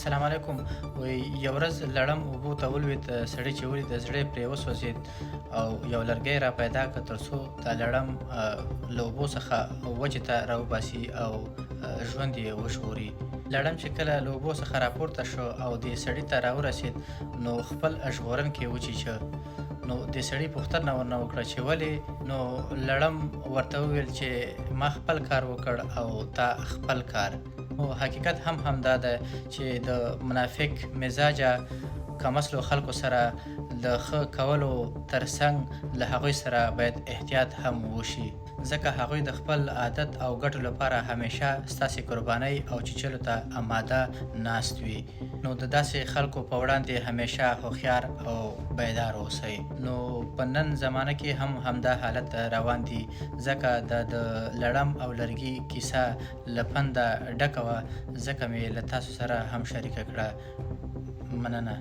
السلام علیکم. وای یو ورځ لړم اوبو ته ولوېد، سړي چې ولید زړه یې پرې وسوځېد او یو لرګی را پیدا کړ تر څو دا لړم له اوبو څخه وچې ته راوباسي او ژوند یې وژغوري. لړم چې کله له اوبو څخه راپورته شو او دې سړي ته راورسېد نو خپل ژغورونکی وچیچه. نو دې سړي پوښتنه ورنه وکړه چې ولې؟ نو لړم ورته وویل چې ما خپل کار وکړ او تا خپل کار. نو حقیقت هم همدا ده چې د منافق مزاجه کمسلو خلکو سره د ښه کولو ترڅنګ له هغوی سره باید احتیاط هم وشي، ځکه هغوی د خپل عادت او ګټو لپاره همیشه ستاسې قربانۍ او چیچلو ته آماده ناست وي. نو د داسې خلکو په وړاندې همیشه هوښیار او بیدار اوسئ. نو په نن زمانه کې هم همدا حالت روان دی، ځکه د لړم او لرګي کیسه له پنده ډکه وه، ځکه مې له تاسو سره هم شریکه کړه. مننه.